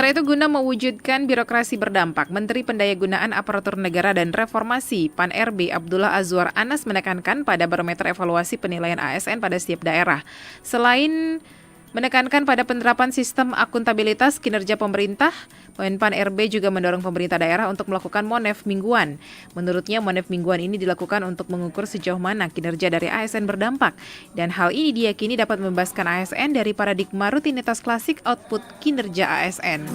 Sementara itu, guna mewujudkan birokrasi berdampak, Menteri Pendayagunaan Aparatur Negara dan Reformasi PAN RB Abdullah Azwar Anas menekankan pada barometer evaluasi penilaian ASN pada setiap daerah. Selain menekankan pada penerapan sistem akuntabilitas kinerja pemerintah, Menpan RB juga mendorong pemerintah daerah untuk melakukan Monef mingguan. Menurutnya, Monef mingguan ini dilakukan untuk mengukur sejauh mana kinerja dari ASN berdampak. Dan hal ini diyakini dapat membebaskan ASN dari paradigma rutinitas klasik output kinerja ASN.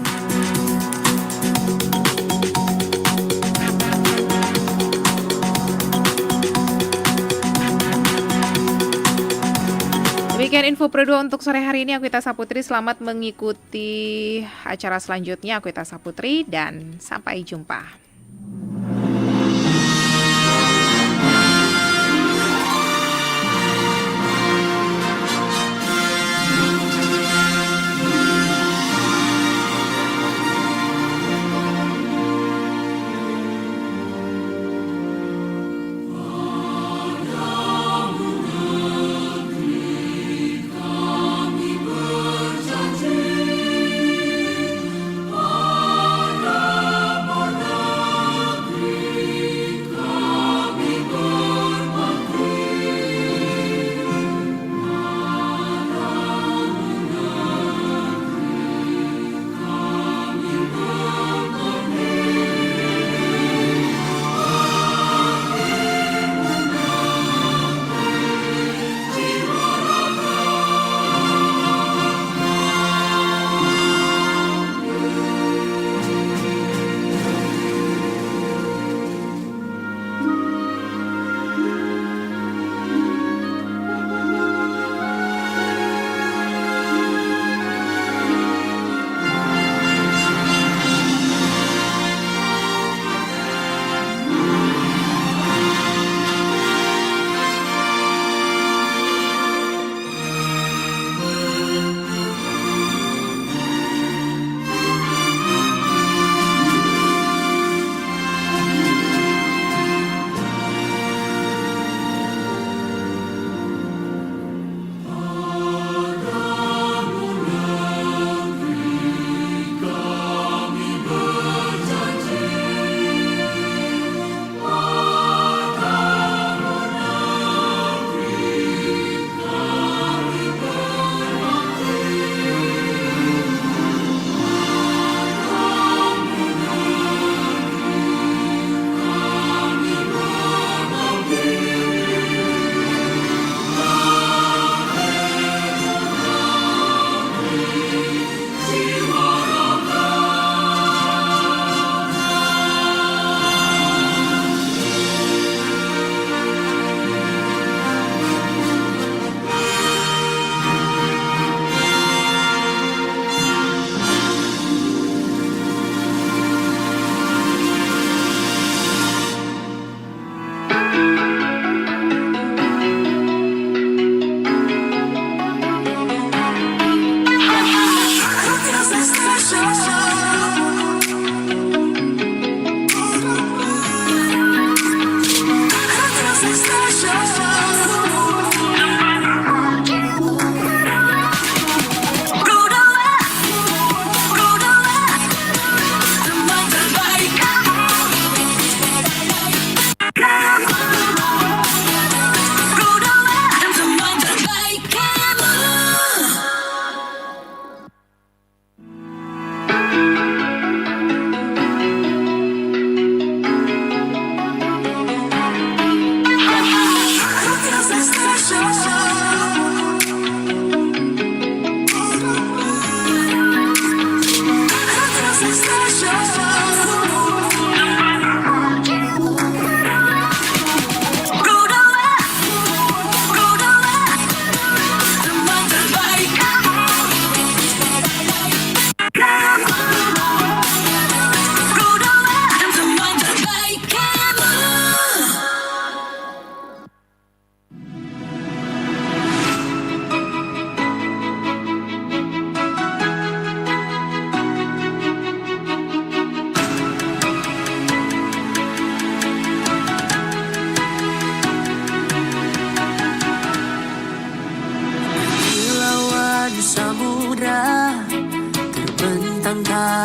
Demikian info Pro 2 untuk sore hari ini. Aku Ita Saputri, selamat mengikuti acara selanjutnya. Aku Ita Saputri dan sampai jumpa.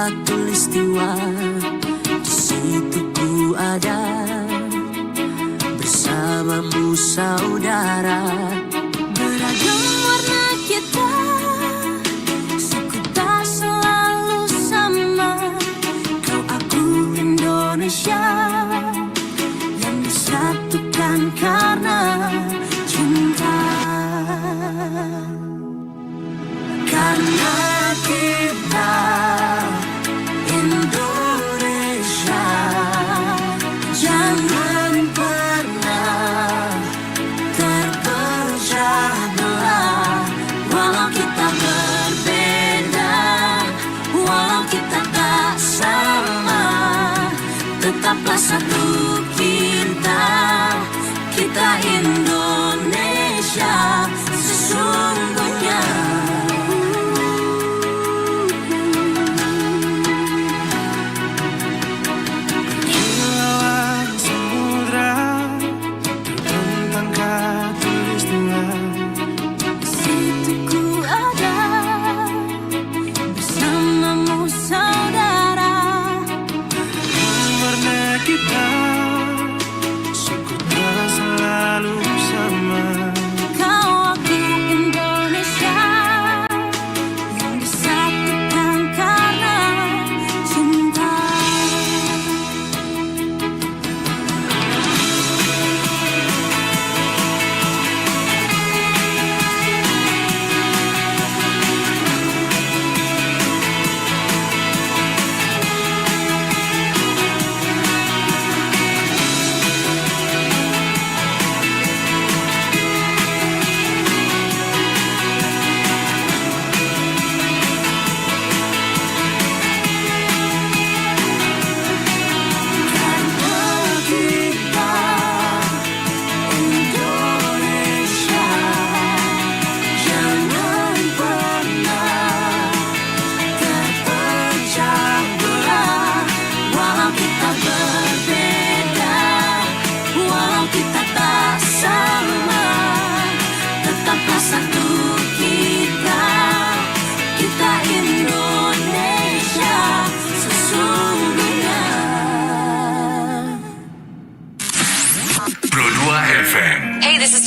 katulistiwa, di situ ku ada bersamamu saudara. Beragam warna kita, suku tak selalu sama. Kau aku Indonesia yang disatukan karena cinta. Karena kita Indonesia, jangan pernah terpecah belah. Walau kita berbeda, walau kita tak sama, tetaplah satu kita, kita Indonesia sesungguhnya.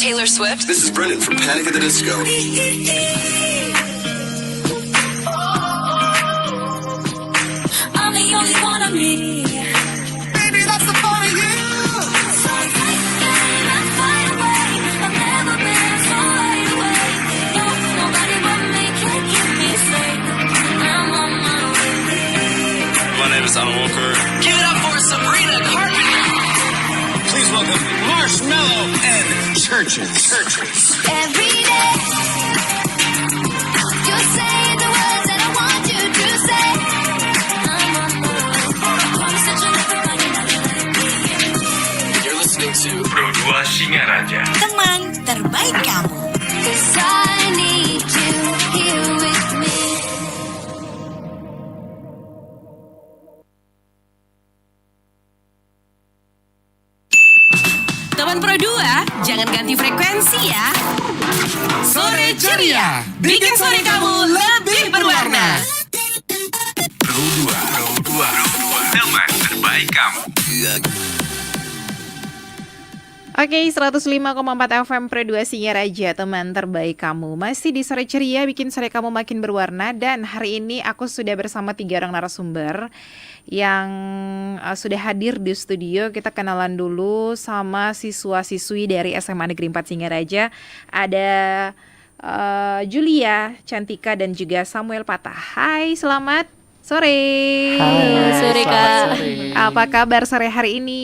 Taylor Swift. This is Brendan from Panic at the Disco. I'm the only one of me. Baby, that's the part of you. So let's find a way. I've never been so wide away. No, nobody but me can keep me safe. I'm on my way. My name is Alan Walker. Give it up for Sabrina Carpenter. Please welcome Marshmello and Churches. Every day, you're saying the words that I want you to say. I'm on my way. Such a You're listening to Pro 2 Singaraja. Teman terbaik kamu. 'Cause I need you here with me. Teman Pro 2, jangan ganti frekuensi ya. Sore ceria, bikin sore kamu lebih berwarna. Pro 2, teman terbaik kamu. Oke, 105,4 FM Pro 2 Singaraja, teman terbaik kamu. Masih di Sore Ceria, bikin sore kamu makin berwarna. Dan hari ini aku sudah bersama 3 orang narasumber yang sudah hadir di studio. Kita kenalan dulu sama siswa-siswi dari SMA Negeri 4 Singaraja. Ada Julia, Cantika, dan juga Samuel Patah. Hai, selamat sore. Halo, sore, Kak. Apa kabar sore hari ini?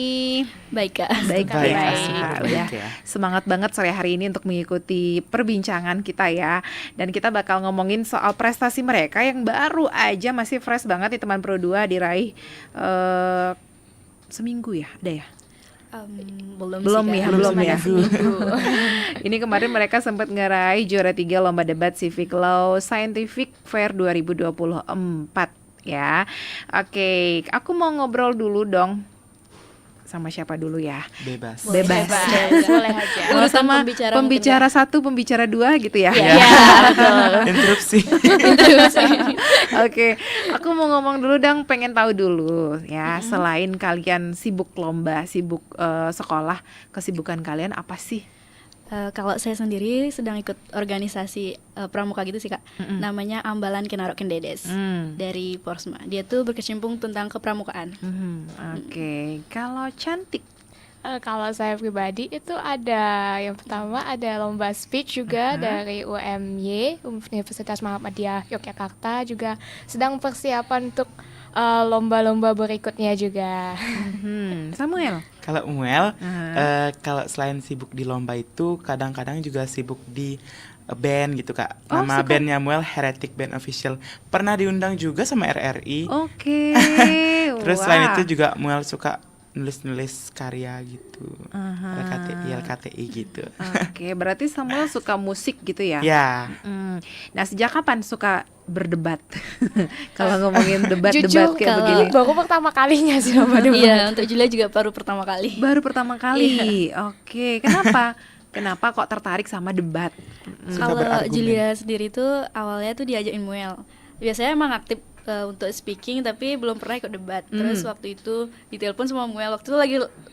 Baik, Kak. Baik. Baik. Udah semangat banget sore hari ini untuk mengikuti perbincangan kita ya. Dan kita bakal ngomongin soal prestasi mereka yang baru aja masih fresh banget di teman Pro 2 diraih seminggu ya, ada ya? Belum ya. Ini kemarin mereka sempat ngeraih juara 3 lomba debat Civic Law Scientific Fair 2024 ya. Oke, aku mau ngobrol dulu dong sama siapa dulu ya? Bebas. Bebas. Boleh aja. Mau sama pembicara pembicara satu, pembicara dua gitu ya? Iya, betul. Interupsi. Oke, aku mau ngomong dulu dong, pengen tahu dulu ya, selain kalian sibuk lomba, sibuk sekolah, kesibukan kalian apa sih? Kalau saya sendiri sedang ikut organisasi pramuka gitu sih Kak. Namanya Ambalan Kenarok Kendedes dari Porsma. Dia tuh berkecimpung tentang kepramukaan. Oke, kalau cantik. Kalau saya pribadi itu ada yang pertama ada lomba speech juga dari UMY Universitas Muhammadiyah Yogyakarta, juga sedang persiapan untuk lomba-lomba berikutnya juga. Samuel. Kalau Umuel, kalau selain sibuk di lomba itu, kadang-kadang juga sibuk di band gitu Kak. Nama bandnya Muel Heretic Band Official. Pernah diundang juga sama RRI. Oke. Terus selain itu juga Muel suka nulis-nulis karya gitu. LKTI gitu. Oke, berarti Samuel suka musik gitu ya? Ya. Nah, sejak kapan suka berdebat? Kalau ngomongin debat-debat Jujur, kayak kalau- begini. baru pertama kalinya sih lomba debat. Iya, untuk Julia juga baru pertama kali. Baru pertama kali. Oke, kenapa? Kenapa kok tertarik sama debat? Suka Kalau berargumen. Julia sendiri tuh awalnya tuh diajakin Muel. Biasanya emang aktif untuk speaking tapi belum pernah ikut debat. Terus waktu itu ditelepon sama Muel, waktu itu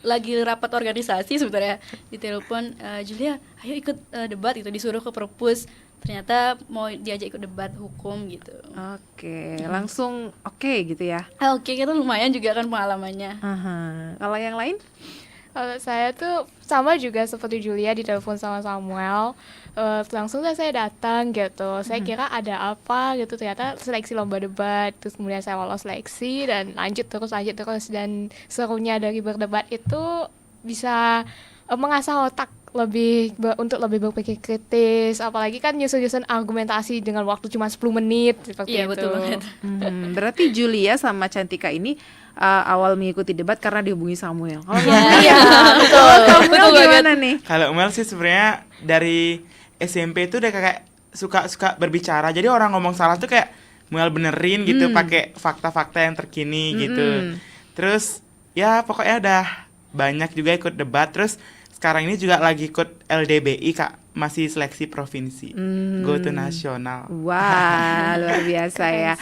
lagi rapat organisasi sebenarnya. Ditelepon, Julia, ayo ikut debat, itu disuruh ke perpus. Ternyata mau diajak ikut debat hukum gitu. Oke, langsung oke gitu ya. Oke, itu lumayan juga kan pengalamannya. Kalau yang lain? Kalau saya tuh sama juga seperti Julia, ditelepon sama Samuel, langsung saya datang gitu. Saya kira ada apa gitu, ternyata seleksi lomba debat. Terus kemudian saya lolos seleksi dan lanjut terus. Dan serunya dari berdebat itu bisa mengasah otak untuk lebih berpikir kritis. Apalagi kan nyusun-nyusun argumentasi dengan waktu cuma 10 menit seperti Iya, itu. betul banget. Berarti Julia sama Cantika ini awal mengikuti debat karena dihubungi Samuel. Kalau Iya, betul. Samuel Betul banget. gimana nih? Kalau Umel sih sebenarnya dari SMP itu udah kayak suka berbicara. Jadi orang ngomong salah tuh kayak Muel benerin gitu, pakai fakta-fakta yang terkini gitu. Terus ya pokoknya udah banyak juga ikut debat. Terus sekarang ini juga lagi ikut LDBI Kak, masih seleksi provinsi, go to nasional. Wah, luar biasa ya.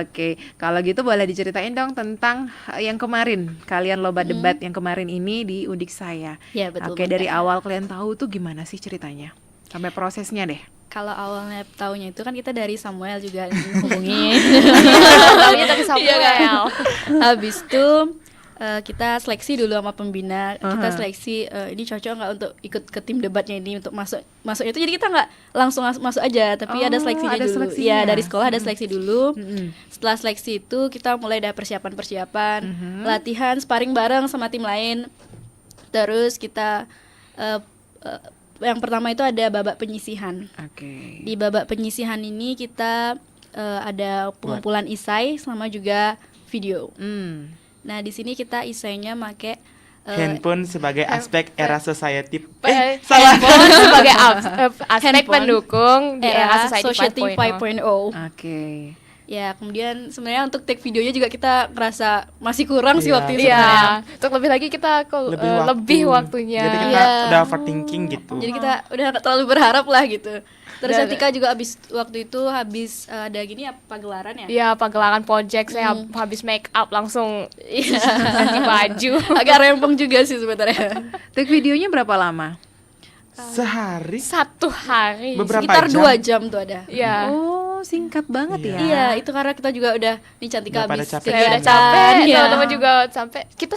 Oke, kalau gitu boleh diceritain dong tentang yang kemarin kalian lomba debat yang kemarin ini di Udik saya. Iya, betul Oke, banget. dari awal kalian tahu tuh gimana sih ceritanya? Sampai prosesnya deh. Kalau awalnya taunya itu kan kita dari Samuel juga hubungin. Taunya dari Samuel. Iya kan? Habis itu kita seleksi dulu sama pembina. Kita seleksi ini cocok nggak untuk ikut ke tim debatnya ini, untuk masuk itu. Jadi kita nggak langsung masuk aja, tapi ada seleksinya ada dulu. seleksinya. Iya, dari sekolah ada seleksi dulu. Setelah seleksi itu kita mulai ada persiapan, latihan, sparring bareng sama tim lain. Terus kita yang pertama itu ada babak penyisihan. Oke. Di babak penyisihan ini kita ada pengumpulan isai sama juga video. Nah, di sini kita isainya make Handphone sebagai aspek era society. Salah. Sebagai aspek Handphone. pendukung di era Society 5.0. Oke. Ya, kemudian sebenarnya untuk take videonya juga kita ngerasa masih kurang sih Iya. waktu itu sebenarnya. Iya, untuk lebih lagi kita lebih waktunya. Jadi kita Iya. udah overthinking gitu. Jadi kita udah nggak terlalu berharap lah gitu. Terus Dan- Cantika juga waktu itu habis ada gini ya, pagelaran ya. Iya, pagelaran project saya habis make up langsung Iya. ganti baju. Agak rempong juga sih sebenarnya. Take videonya berapa lama? Sehari 1 hari. Beberapa Sekitar jam. 2 jam tuh ada. Iya. Oh, singkat banget ya. Iya, itu karena kita juga udah nih Cantika Udah pada habis capek. Saya udah kegiatan. capek, Iya. teman-teman juga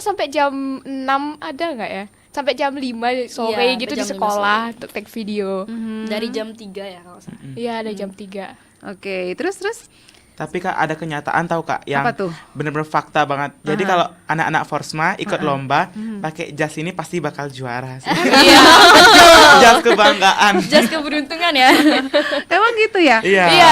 sampai jam 6 ada nggak ya? Sampai jam 5 sore Iya, gitu sampai di jam 5 sekolah untuk take video. Dari jam 3 ya kalau nggak salah. Iya, ada jam 3. Oke, terus Tapi Kak ada kenyataan tahu Kak yang Apa tuh? bener-bener fakta banget. Jadi kalau anak-anak Forsma ikut lomba pakai jas ini pasti bakal juara sih. Iya. Jas kebanggaan. Just keberuntungan ya. emang gitu ya? Iya. Iya,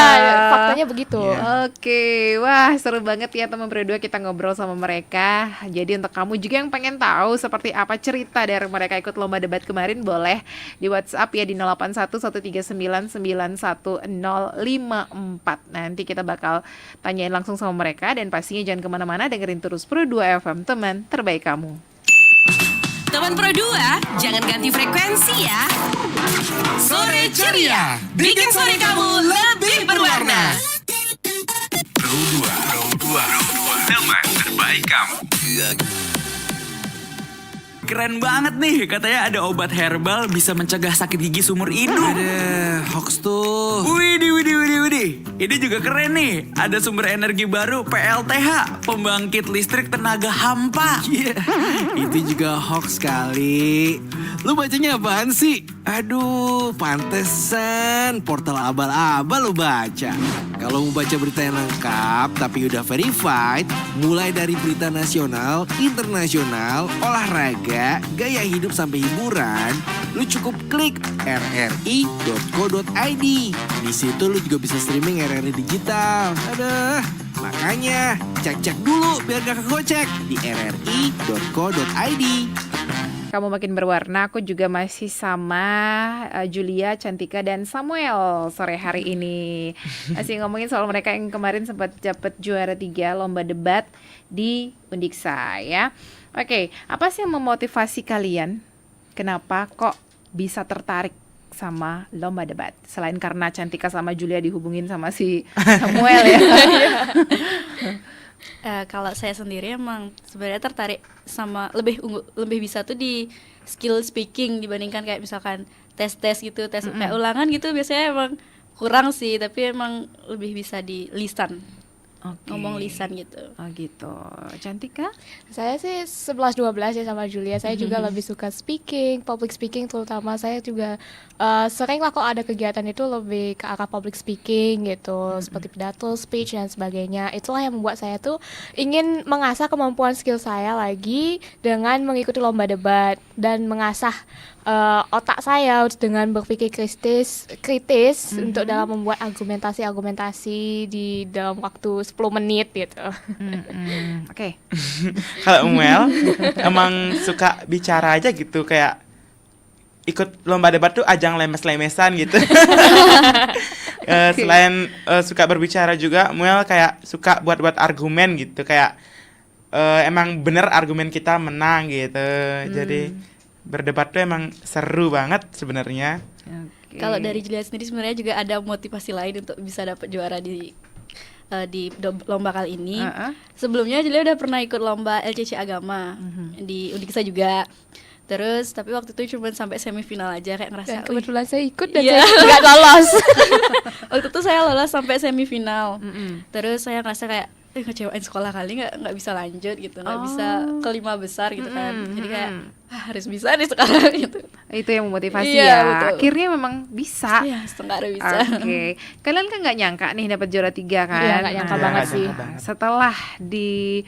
faktanya begitu. Iya. Oke, wah seru banget ya teman berdua kita ngobrol sama mereka. Jadi untuk kamu juga yang pengen tahu seperti apa cerita dari mereka ikut lomba debat kemarin, boleh di WhatsApp ya di 0811399154. Nanti kita bakal tanyain langsung sama mereka dan pastinya jangan kemana-mana, dengerin terus Pro 2 FM, teman terbaik kamu. Teman Pro 2, jangan ganti frekuensi ya. Sore Ceria, bikin sore kamu lebih berwarna. Pro 2, teman terbaik kamu. Keren banget nih, katanya ada obat herbal bisa mencegah sakit gigi seumur hidup. Ada hoax tuh. Widih. Ini juga keren nih. Ada sumber energi baru PLTH, pembangkit listrik tenaga hampa. Iya, itu juga hoax kali. Lu bacanya apaan sih? Aduh, pantesan portal abal-abal lu baca. Kalau mau baca berita yang lengkap tapi udah verified, mulai dari berita nasional, internasional, olahraga, gaya hidup sampai hiburan, lu cukup klik rri.co.id. Di situ lu juga bisa streaming RRI digital. Aduh, makanya cek-cek dulu biar gak kegocek di rri.co.id. Kamu makin berwarna, aku juga masih sama Julia, Cantika, dan Samuel sore hari ini. Masih ngomongin soal mereka yang kemarin sempat dapat juara 3 lomba debat di Undiksa ya. Oke, apa sih yang memotivasi kalian? Kenapa kok bisa tertarik sama lomba debat? Selain karena Cantika sama Julia dihubungin sama si Samuel ya. Kalau saya sendiri emang sebenarnya tertarik sama lebih bisa tuh di skill speaking dibandingkan kayak misalkan tes gitu, tes kayak ulangan gitu biasanya emang kurang sih, tapi emang lebih bisa di lisan. Ngomong lisan gitu. Oh gitu. Cantika? Saya sih 11-12 ya sama Julia. Saya juga lebih suka speaking, public speaking terutama. Saya juga sering lah kalau ada kegiatan itu lebih ke arah public speaking gitu, seperti pidato, speech dan sebagainya. Itulah yang membuat saya tuh ingin mengasah kemampuan skill saya lagi dengan mengikuti lomba debat dan mengasah otak saya dengan berpikir kritis untuk dalam membuat argumentasi di dalam waktu 10 menit gitu. Oke. Kalau Umel emang suka bicara aja gitu, kayak ikut lomba debat tuh ajang lemes-lemesan gitu. Selain suka berbicara juga, Umel kayak suka buat argumen gitu, kayak emang bener argumen kita menang gitu. Jadi berdebat tuh emang seru banget sebenarnya. Kalau dari Julia sendiri sebenarnya juga ada motivasi lain untuk bisa dapat juara di lomba kali ini. Sebelumnya Julia udah pernah ikut lomba LCC agama di Undiksa juga. Terus tapi waktu itu cuma sampai semifinal aja, kayak ngerasa Dan kebetulan saya ikut dan iya. saya nggak lolos. Waktu itu saya lolos sampai semifinal. Terus saya ngerasa kayak ngecewain sekolah kali, nggak bisa lanjut gitu, nggak bisa ke 5 besar gitu kan. Jadi kayak harus bisa nih sekarang gitu. Itu yang memotivasi Iya, ya. betul. Akhirnya memang bisa. Iya, setengah bisa. Oke. Kalian kan nggak nyangka nih dapat juara 3 kan? Iya, nggak nyangka banget sih. Setelah di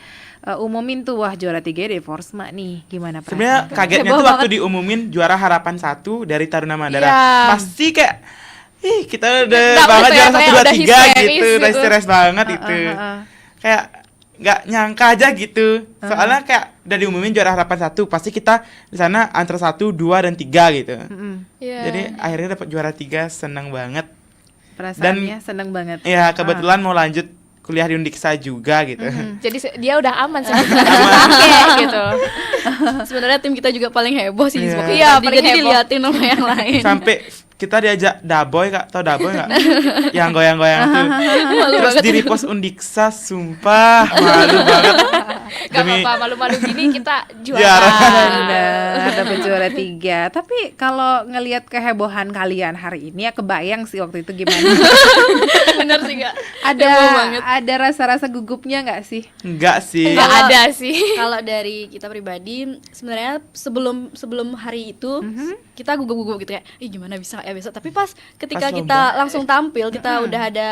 umumin tuh, wah juara 3 di Forsma nih, gimana Sebenarnya kagetnya Heboh tuh waktu banget. diumumin juara harapan 1 dari Taruna Mandara. Iya. Pasti kayak kita udah Nggak banget percaya, juara 1 2 udah 3 histeris gitu, udah gitu. stres banget itu. Kayak nggak nyangka aja gitu. Soalnya kayak udah diumumin juara harapan 1, pasti kita di sana antara 1, 2 dan 3 gitu. Iya. Jadi akhirnya dapat juara 3, seneng banget. Perasaannya seneng banget. Ya kebetulan mau lanjut kuliah di Undiksa juga gitu. Jadi dia udah aman sebenarnya gitu. Sebenarnya tim kita juga paling heboh sih di Iya. sebuah Iya, tadi, paling jadi heboh. diliatin sama yang lain. Sampai kita diajak Daboy, Kak, tau Daboy nggak? Yang goyang-goyang tuh. Malu Terus banget. di repost Undiksa, sumpah malu banget. Gak apa-apa, malu-malu gini kita Juara. juara. Benar, dapat juara 3. Tapi kalau ngelihat kehebohan kalian hari ini ya kebayang sih waktu itu gimana. Bener sih Kak. Ada ada rasa-rasa gugupnya nggak sih? Enggak sih. Nggak ada sih. Kalau dari kita pribadi sebenarnya sebelum hari itu kita gugup-gugup gitu kayak, gimana bisa nggak ya besok. Tapi pas ketika Pas kita lomba. langsung tampil, kita udah ada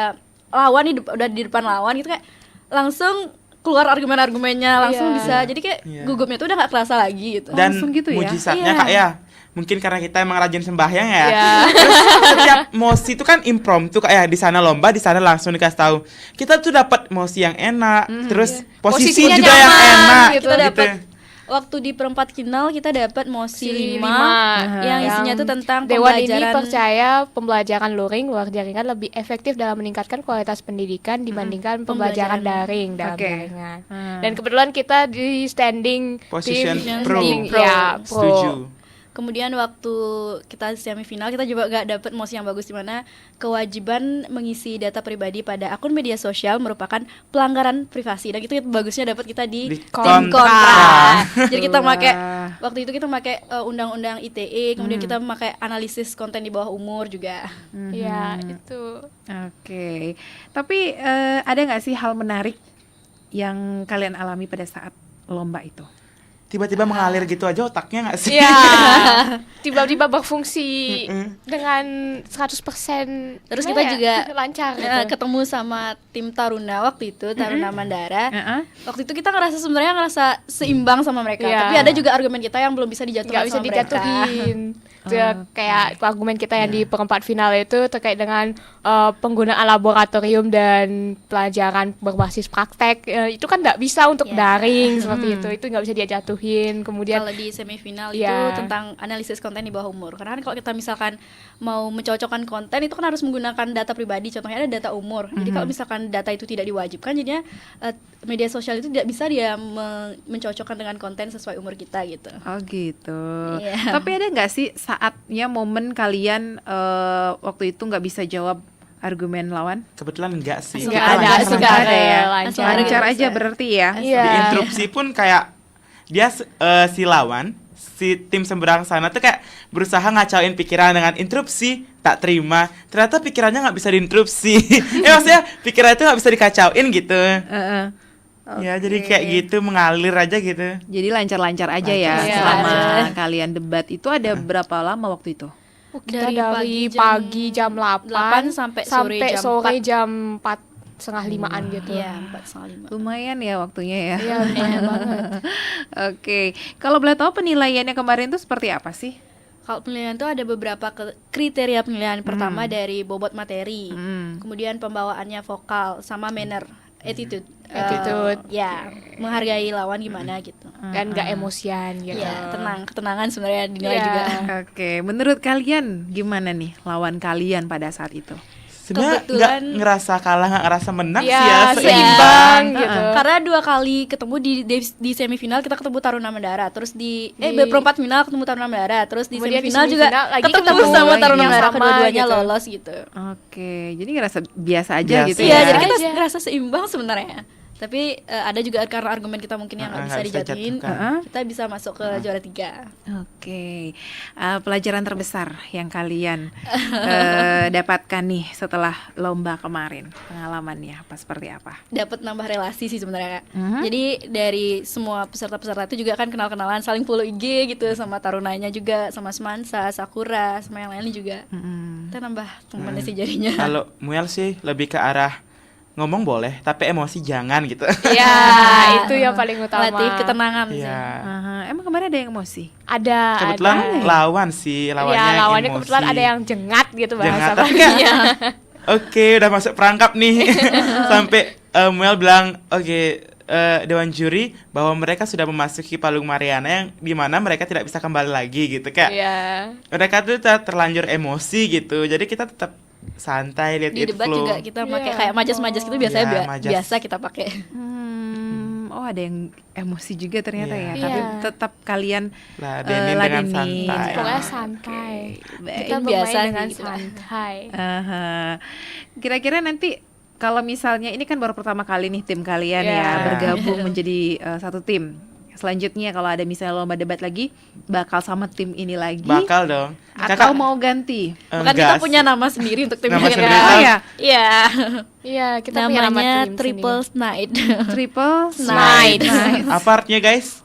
lawan nih, udah di depan lawan gitu kayak langsung keluar argumen-argumennya langsung Iya. bisa. Jadi kayak Iya. gugupnya tuh udah nggak kerasa lagi gitu. Dan Langsung gitu ya? mujizatnya Iya. Kak ya, mungkin karena kita emang rajin sembahyang ya. Iya. Terus setiap mosi itu kan impromptu Kak ya, di sana lomba, di sana langsung dikasih tahu. Kita tuh dapat mosi yang enak, terus posisi Posisinya juga yang nyaman, enak gitu. Kita dapat waktu di perempat final kita dapat mosi 5 5 yang isinya tuh tentang Dewan ini pembelajaran. percaya pembelajaran luring luar jaringan lebih efektif dalam meningkatkan kualitas pendidikan dibandingkan pembelajaran daring dalam Oke. jaringan. Dan kebetulan kita di standing Position tim pro. ya, pro. Setuju. Kemudian waktu kita semifinal kita juga gak dapat mosi yang bagus, di mana kewajiban mengisi data pribadi pada akun media sosial merupakan pelanggaran privasi, dan itu bagusnya dapat kita di Di tim kontra. kontra. Jadi kita Wah. pakai waktu itu kita pakai undang-undang ITE, kemudian kita pakai analisis konten di bawah umur juga. Ya, itu. Oke. Tapi ada nggak sih hal menarik yang kalian alami pada saat lomba itu? Tiba-tiba mengalir gitu aja otaknya nggak sih? Ya, tiba-tiba berfungsi dengan 100%. Terus gimana kita ya? juga lancar gitu. ketemu sama tim Taruna waktu itu, Taruna Mandara. Heeh. Waktu itu kita ngerasa seimbang sama mereka, Iya. tapi ada juga argumen kita yang belum bisa dijatuhkan Nggak bisa sama mereka. dijatuhin. Kayak argumen kita yang di perempat final itu terkait dengan penggunaan laboratorium dan pelajaran berbasis praktek. Itu kan nggak bisa untuk daring seperti itu nggak bisa dia jatuhin. Kemudian Kalau di semifinal Iya. itu tentang analisis konten di bawah umur. Karena kan kalau kita misalkan mau mencocokkan konten itu kan harus menggunakan data pribadi. Contohnya ada data umur. Jadi kalau misalkan data itu tidak diwajibkan, jadinya media sosial itu tidak bisa dia mencocokkan dengan konten sesuai umur kita gitu. Oh gitu. Iya. Tapi ada nggak sih saatnya momen kalian waktu itu nggak bisa jawab argumen lawan? Kebetulan enggak sih. nggak Kita ada, lancar nggak ada ya, Langsung lancar. Lancar bisa. aja berarti ya. Iya. Di interupsi pun kayak dia si lawan, si tim seberang sana tuh kayak berusaha ngacauin pikiran dengan interupsi, tak terima. Ternyata pikirannya nggak bisa diinterupsi. Maksudnya pikiran itu nggak bisa dikacauin gitu. Heeh. Ya jadi kayak gitu mengalir aja gitu. Jadi lancar-lancar aja ya Lancar. selama Iya. kalian debat itu ada berapa lama waktu itu? kita Dari dari pagi jam 8 sampai sore jam 4. jam 4:30 gitu. Iya, 4:30. Lumayan ya waktunya ya. Iya, lumayan banget. Oke, kalau boleh tahu penilaiannya kemarin itu seperti apa sih? Kalau penilaian itu ada beberapa kriteria penilaian. Pertama dari bobot materi, kemudian pembawaannya vokal, sama manner, attitude. Ya, menghargai lawan gimana gitu. Dan nggak emosian gitu. Ya, ketenangan sebenarnya dinilai Iya. juga. Oke, menurut kalian gimana nih lawan kalian pada saat itu? Sebenarnya nggak Kebetulan- ngerasa kalah, nggak ngerasa menang Iya, sih ya, seimbang seimbang. gitu. Karena 2 kali ketemu di semifinal kita ketemu Taruna Mandara, terus di perempat final ketemu Taruna Mandara, terus di Kemudian di semifinal juga semifinal lagi ketemu ketemu sama lagi Taruna yang Mandara, sama kedua-duanya gitu. lolos gitu. Oke, jadi ngerasa biasa aja Biasa. gitu Iya, ya? jadi kita aja. ngerasa seimbang sebenarnya. Tapi ada juga karena argumen kita mungkin yang nggak bisa nggak bisa dijatuhin, jatuhkan. kita bisa masuk ke juara 3. Oke, pelajaran terbesar yang kalian dapatkan nih setelah lomba kemarin, pengalamannya apa seperti apa? Dapat nambah relasi sih sebenarnya. Jadi dari semua peserta-peserta itu juga kan kenal-kenalan, saling follow IG gitu sama Tarunanya juga, sama Semansa, Sakura, sama yang lainnya juga. Kita nambah temennya sih jadinya. Kalau Muel sih lebih ke arah ngomong boleh, tapi emosi jangan gitu. Iya, itu yang paling utama. Latih ketenangan sih. Iya. Aha, emang kemarin ada yang emosi? Ada. Kebetulan lawan sih, lawannya Ya, lawannya emosi. kebetulan ada yang jengat gitu bahasa Jengat, tapi kayak, Iya. Oke, udah masuk perangkap nih. Sampai Muel bilang, oke, Dewan Juri bahwa mereka sudah memasuki Palung Mariana yang dimana mereka tidak bisa kembali lagi gitu. Kayak Iya. mereka tuh terlanjur emosi gitu. Jadi kita tetap santai, lihat Di it debat flow. juga kita pakai Iya. kayak majas-majas gitu biasanya Iya, majas. biasa kita pakai. Oh ada yang emosi juga ternyata Iya. ya, tapi Iya. tetap kalian Ladenin dengan ladenin. santai. Pokoknya santai. Baik. Kita Biasa bermain sih dengan gitu. santai. Aha. Kira-kira nanti kalau misalnya ini kan baru pertama kali nih tim kalian Iya. ya bergabung menjadi satu tim. Selanjutnya kalau ada misalnya lomba debat lagi, bakal sama tim ini lagi? Bakal dong. Atau mau ganti? Bukan kita punya nama sendiri untuk tim Nama ini. sendiri. Oh ya, Iya. Iya, kita punya nama Namanya tim Triple Night. Triple Night. Apa artinya guys?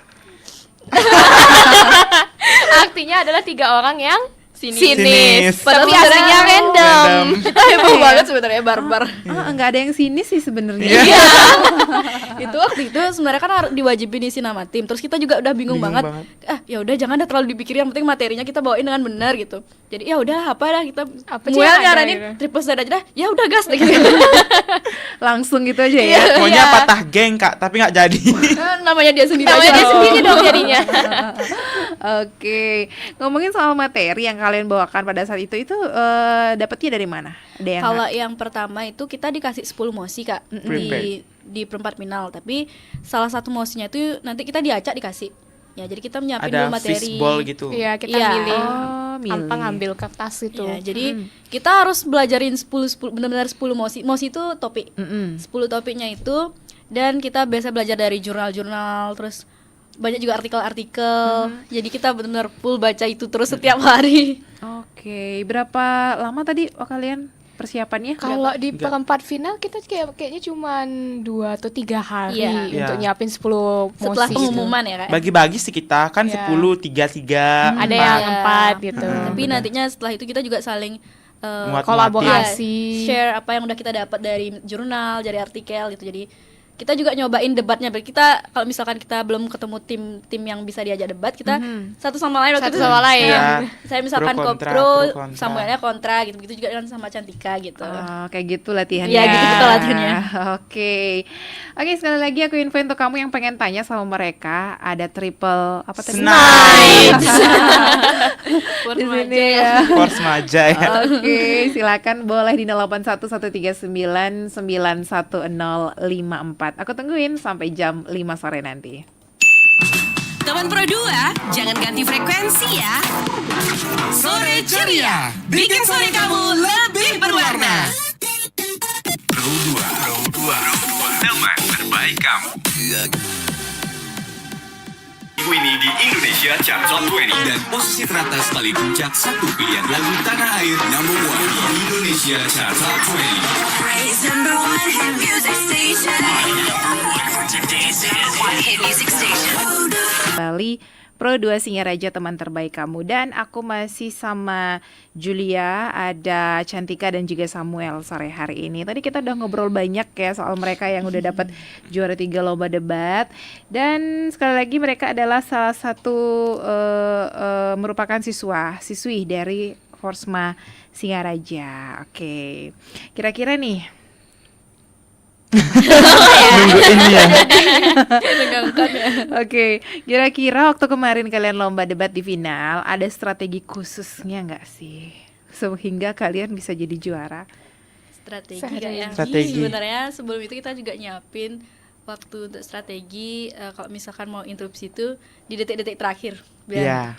Artinya adalah 3 orang yang sinis. Padahal Tapi sebenarnya aslinya random. Kita heboh banget sebenarnya barbar. Nggak ada yang sinis sih sebenarnya. Iya. Itu waktu itu sebenarnya kan harus diwajibin isi nama tim. Terus kita juga udah bingung banget. Ya udah jangan dah terlalu dipikirin, yang penting materinya kita bawain dengan benar gitu. Jadi ya udah apa dah kita Apa aja Muel yang ada nyaranin gitu. triple side aja dah. Ya udah gas gitu. Langsung gitu aja ya. Maunya patah geng Kak, tapi nggak jadi. Namanya dia sendiri Namanya aja. dia sendiri dong jadinya. Oke, ngomongin soal materi yang kalian bawakan pada saat itu dapetnya dari mana? Ada yang Kalau yang pertama itu kita dikasih 10 mosi Kak di perempat final, tapi salah satu mosinya itu nanti kita diacak dikasih. Ya, jadi kita menyiapin dulu Ada materi. fishball gitu. Iya, kita Iya. milih. milih. Tanpa ngambil kertas gitu. Ya, jadi kita harus belajarin 10 benar-benar 10 mosi. Mosi itu topik. 10 topiknya itu, dan kita biasa belajar dari jurnal-jurnal, terus banyak juga artikel-artikel. Jadi kita benar-benar full baca itu terus setiap hari. Oke, berapa lama tadi kalian persiapannya? Kalau di perempat final kita kayaknya cuma 2 atau 3 hari Iya. untuk Iya. nyiapin 10 mosi. Setelah gitu. pengumuman ya Kak. Bagi-bagi sih kita kan Iya. 10, 3, Ada yang Iya. 4 gitu. Tapi nantinya setelah itu kita juga saling Muat-muatin. Kolaborasi. share apa yang udah kita dapat dari jurnal, dari artikel gitu. Jadi kita juga nyobain debatnya. Kita kalau misalkan kita belum ketemu tim yang bisa diajak debat, kita satu sama lain waktu Satu itu. sama lain. Iya. Saya misalkan Pro kontra, pro, pro kontra. Samuelnya kontra gitu. Begitu juga dengan sama Cantika gitu. Oh, kayak gitu latihannya. Iya, gitu latihannya. Oke. Oke, sekali lagi aku info untuk kamu yang pengen tanya sama mereka, ada triple apa tadi? Nice. Buat Di remaja sini ya. ya. Force Maja ya. Oke, silakan boleh di 0811399154. Aku tungguin sampai jam 5 sore nanti. Teman Pro 2, jangan ganti frekuensi ya. Sore ceria, bikin sore kamu lebih berwarna. Pro 2. Teman terbaik kamu. Minggu ini di Indonesia Chart Top 20 dan posisi teratas paling puncak satu pilihan lagu tanah air number 1 di Indonesia Chart Top 20. Praise number one hit music station. Number one hit music station. Bali Pro 2 Singaraja, teman terbaik kamu. Dan aku masih sama Julia, ada Cantika dan juga Samuel sore hari ini. Tadi kita udah ngobrol banyak ya soal mereka yang udah dapat juara 3 lomba debat. Dan sekali lagi mereka adalah salah satu merupakan siswi dari Forsma Singaraja. Oke, kira-kira nih Nungguin ya. Oke, kira-kira waktu kemarin kalian lomba debat di final, ada strategi khususnya nggak sih sehingga kalian bisa jadi juara? Strategi Strategi. kayaknya. Strategi. Sebenarnya sebelum itu kita juga nyiapin waktu untuk strategi, kalau misalkan mau interupsi itu di detik-detik terakhir Iya.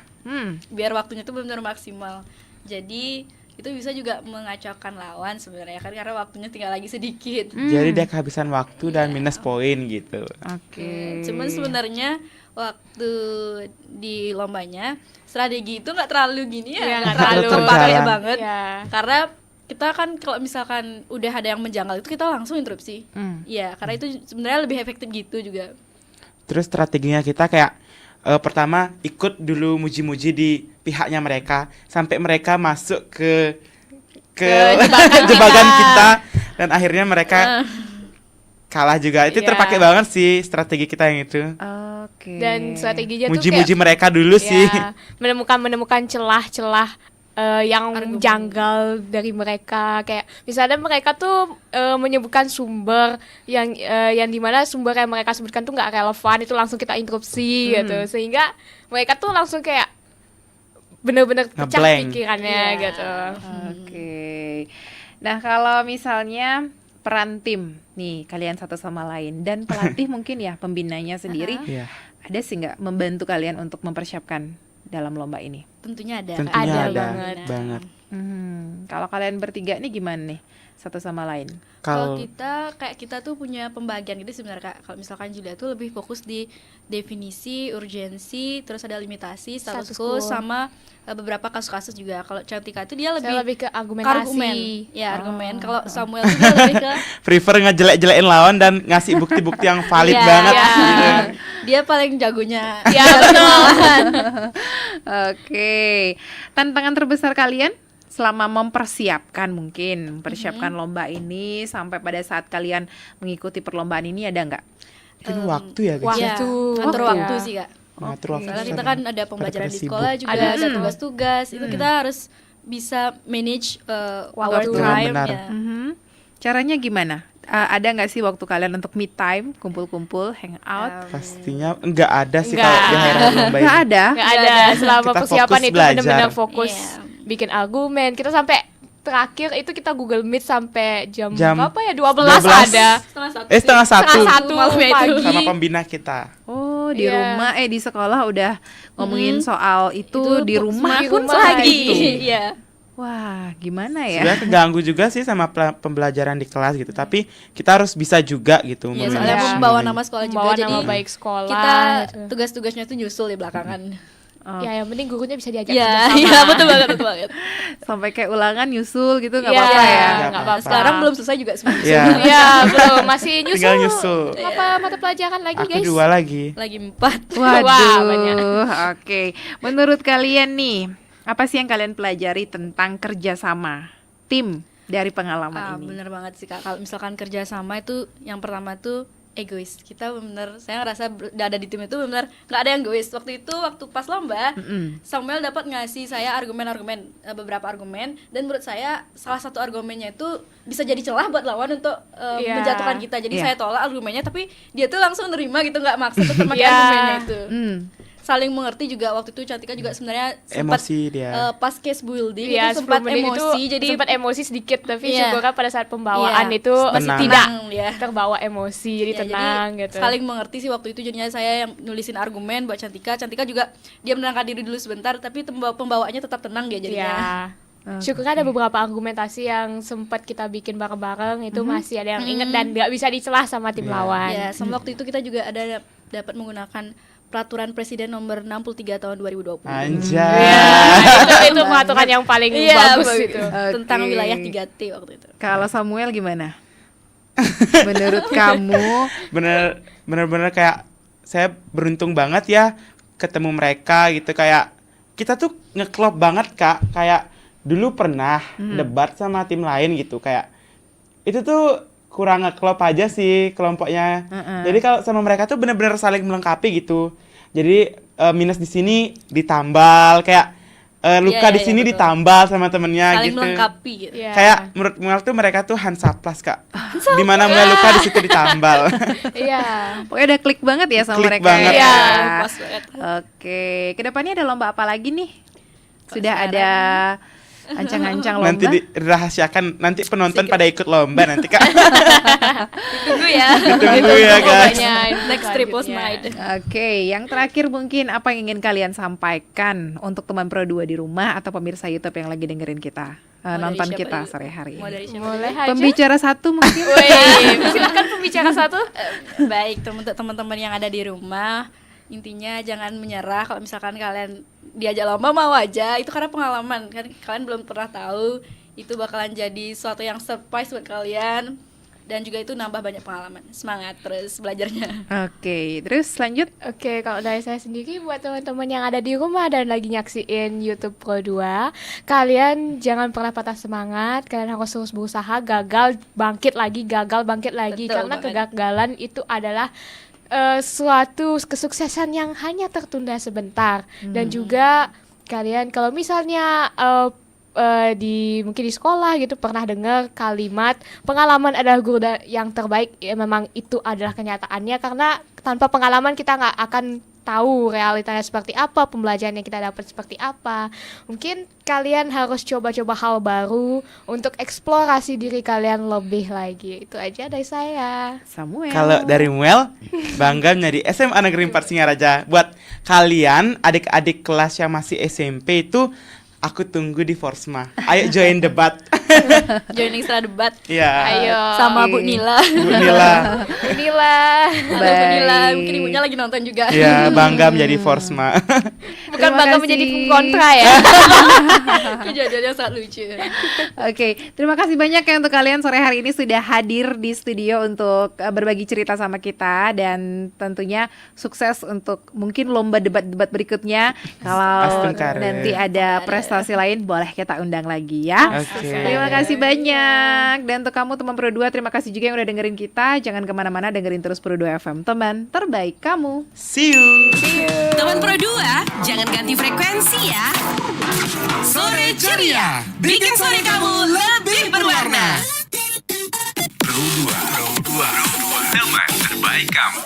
biar waktunya tuh benar-benar maksimal. Jadi itu bisa juga mengacaukan lawan sebenarnya kan, karena waktunya tinggal lagi sedikit. Jadi dia kehabisan waktu dan minus poin gitu. Oke. Cuman sebenarnya waktu di lombanya strategi itu nggak terlalu gini ya, Iya, nggak nggak terlalu terlalu kepake berjalan. banget. Iya. Karena kita kan kalau misalkan udah ada yang menjanggal itu kita langsung interupsi. Iya, karena itu sebenarnya lebih efektif gitu juga. Terus strateginya kita kayak pertama ikut dulu muji-muji di pihaknya mereka sampai mereka masuk ke jebakan kita dan akhirnya mereka kalah juga. Itu Iya. terpakai banget sih strategi kita yang itu. Oke. Dan strateginya tuh Muji-muji kayak mereka dulu sih. ya, menemukan celah-celah yang Argumen. janggal dari mereka. Kayak misalnya mereka tuh menyebutkan sumber yang dimana sumber yang mereka sebutkan tuh nggak relevan, itu langsung kita interupsi gitu, sehingga mereka tuh langsung kayak bener-bener pecah Ngeblank. pikirannya gitu. Oke. Nah, kalau misalnya peran tim nih kalian satu sama lain dan pelatih mungkin ya pembinanya sendiri, Iya. ada sih nggak membantu kalian untuk mempersiapkan dalam lomba ini? Tentunya ada. Tentunya Ada ada banget. Kalau kalian bertiga nih gimana nih satu sama lain? Kalau Kalau kita tuh punya pembagian gitu sebenarnya Kak. Kalau misalkan Julia tuh lebih fokus di definisi, urgensi, terus ada limitasi, status Status quo, quo. sama beberapa kasus-kasus juga. Kalau Cantika itu dia Saya lebih ke argumentasi. argumen. Ya, argumen. Kalau Samuel itu dia lebih ke prefer ngejelek-jelekin lawan dan ngasih bukti-bukti yang valid Iya, banget. iya. Gitu. Dia paling jagonya. Ya betul. Oke, tantangan terbesar kalian selama mempersiapkan lomba ini sampai pada saat kalian mengikuti perlombaan ini ada nggak? Mungkin waktu ya guys. Iya, ngatur Waktu. waktu sih Kak. Ngatur waktu. Soalnya kita sama kan ada pembelajaran pada di sekolah sibuk. juga, ada tugas-tugas, itu kita harus bisa manage our Waktu. time Benar. ya. Caranya gimana? Ada nggak sih waktu kalian untuk me time, kumpul-kumpul, hangout? Pastinya enggak ada sih Enggak. kalau di hari lomba ini. Nggak ada. Nggak ada, selama Kita persiapan fokus itu belajar. benar-benar fokus Iya. bikin argumen. Kita sampai terakhir itu kita Google Meet sampai jam Jam berapa ya? 12 12. ada. Setengah satu. Setengah satu Setengah satu Malam itu. pagi. sama pembina kita. Oh, di Iya. rumah di sekolah udah ngomongin soal itu di rumah di pun rumah soal lagi. itu. Iya. Wah, gimana ya? Sebenarnya keganggu juga sih sama pembelajaran di kelas gitu. Tapi kita harus bisa juga gitu. Iya, soalnya Iya. membawa nama sekolah juga, Membawa jadi nama baik sekolah. kita gitu. tugas-tugasnya tuh nyusul di belakangan. Ya, yang penting gurunya bisa diajak Iya, kerjasama. iya betul banget. Sampai kayak ulangan nyusul gitu nggak Iya, apa-apa ya? nggak apa-apa. Sekarang belum selesai juga semuanya. Iya. Iya, belum masih nyusul. Tinggal nyusul. Apa mata pelajaran lagi, Aku guys? 2 lagi. Lagi 4. Wah, banyak. Waduh, oke. Menurut kalian nih, apa sih yang kalian pelajari tentang kerjasama tim dari pengalaman ini? Bener banget sih Kak. Kalau misalkan kerja sama itu yang pertama tuh egois. Kita bener, saya ngerasa ada di tim itu bener nggak ada yang egois. Waktu pas lomba, Samuel dapat ngasih saya argumen-argumen, beberapa argumen, dan menurut saya salah satu argumennya itu bisa jadi celah buat lawan untuk Iya. menjatuhkan kita. Jadi Iya. saya tolak argumennya, tapi dia tuh langsung nerima gitu, nggak maksa tetap pakai Iya. argumennya itu. Saling mengerti juga. Waktu itu Cantika juga sebenarnya sempat Emosi dia. pas case building Iya, itu sempat 10 menit emosi, itu jadi sempat emosi sedikit, tapi Iya. syukurnya pada saat pembawaan Iya, itu masih Tenang. tidak ya. terbawa emosi, jadi Ya, tenang gitu. saling mengerti sih waktu itu. Jadinya saya yang nulisin argumen buat Cantika juga dia menenangkan diri dulu sebentar, tapi pembawaannya tetap tenang dia jadinya. Ya. Syukurnya ada beberapa argumentasi yang sempat kita bikin bareng-bareng itu masih ada yang inget dan nggak bisa dicelah sama tim lawan. Ya, sama waktu itu kita juga ada dapat menggunakan peraturan presiden nomor 63 tahun 2020. Anjay. Itu peraturan yang paling Iya, bagus bagus. itu. Tentang Oke. wilayah 3T waktu itu. Kalau Samuel gimana? Menurut kamu? Bener-bener kayak saya beruntung banget ya ketemu mereka gitu, kayak kita tuh ngeklop banget Kak. Kayak dulu pernah debat sama tim lain gitu, kayak itu tuh kurang ngeklop aja sih kelompoknya. Jadi kalau sama mereka tuh bener-bener saling melengkapi gitu. Jadi minus di sini ditambal, kayak luka Iya, di sini betul. ditambal sama temennya Saling gitu. melengkapi gitu. Iya. Kayak menurut Muel tuh mereka tuh Hansaplas Kak. Di mana Muel luka di situ ditambal. Iya. Pokoknya udah klik banget ya sama Klik mereka. banget. ya? Iya, pas banget. Oke, kedepannya ada lomba apa lagi nih? Sudah ada ancang-ancang lomba? Nanti dirahasiakan, nanti penonton pada ikut lomba nanti Kak. Tunggu ya. Ditunggu ya guys. Lombanya Next triple selanjutnya. night. Oke, yang terakhir mungkin apa yang ingin kalian sampaikan untuk teman Pro 2 di rumah atau pemirsa YouTube yang lagi dengerin kita, dari nonton siapa kita dulu? sore hari Mau ini? dari siapa? Boleh dulu? aja. Pembicara satu mungkin. Wih, silakan pembicara satu. Baik, untuk teman-teman yang ada di rumah, intinya jangan menyerah. Kalau misalkan kalian diajak lomba, mau aja. Itu karena pengalaman kan, kalian belum pernah tahu itu bakalan jadi sesuatu yang surprise buat kalian, dan juga itu nambah banyak pengalaman. Semangat terus belajarnya. Oke, terus lanjut. Oke, kalau dari saya sendiri buat teman-teman yang ada di rumah dan lagi nyaksiin YouTube Pro 2, kalian jangan pernah patah semangat, kalian harus terus berusaha, gagal bangkit lagi, Betul karena banget. kegagalan itu adalah suatu kesuksesan yang hanya tertunda sebentar. Dan juga kalian kalau misalnya mungkin di sekolah gitu pernah dengar kalimat pengalaman adalah guru yang terbaik, ya memang itu adalah kenyataannya, karena tanpa pengalaman kita nggak akan tahu realitanya seperti apa, pembelajaran yang kita dapat seperti apa. Mungkin kalian harus coba-coba hal baru untuk eksplorasi diri kalian lebih lagi. Itu aja dari saya. Samuel. Kalau dari Muel, bangga menjadi SMA Negeri 4 Singaraja. Buat kalian adik-adik kelas yang masih SMP itu, aku tunggu di Forsma. Ayo join debat. Joining setelah debat Iya. Ayo. sama Bu Nila. Bu Nila. Alhamdulillah. Alhamdulillah, mungkin ibunya lagi nonton juga. Ya, bangga menjadi Forsma. Bukan Terima bangga kasih. menjadi kontra ya. Kejadiannya sangat lucu. Oke, terima kasih banyak ya untuk kalian sore hari ini sudah hadir di studio untuk berbagi cerita sama kita, dan tentunya sukses untuk mungkin lomba debat-debat berikutnya. Kalau Astungkare. nanti ada prestasi lain boleh kita undang lagi ya. Oke. Terima kasih banyak. Dan untuk kamu teman Pro 2, terima kasih juga yang udah dengerin kita. Jangan kemana-mana, dengerin terus Pro 2 FM, teman terbaik kamu. See you. Teman Pro 2, jangan ganti frekuensi ya. Sore ceria, bikin sore kamu lebih berwarna. Pro 2, teman terbaik kamu.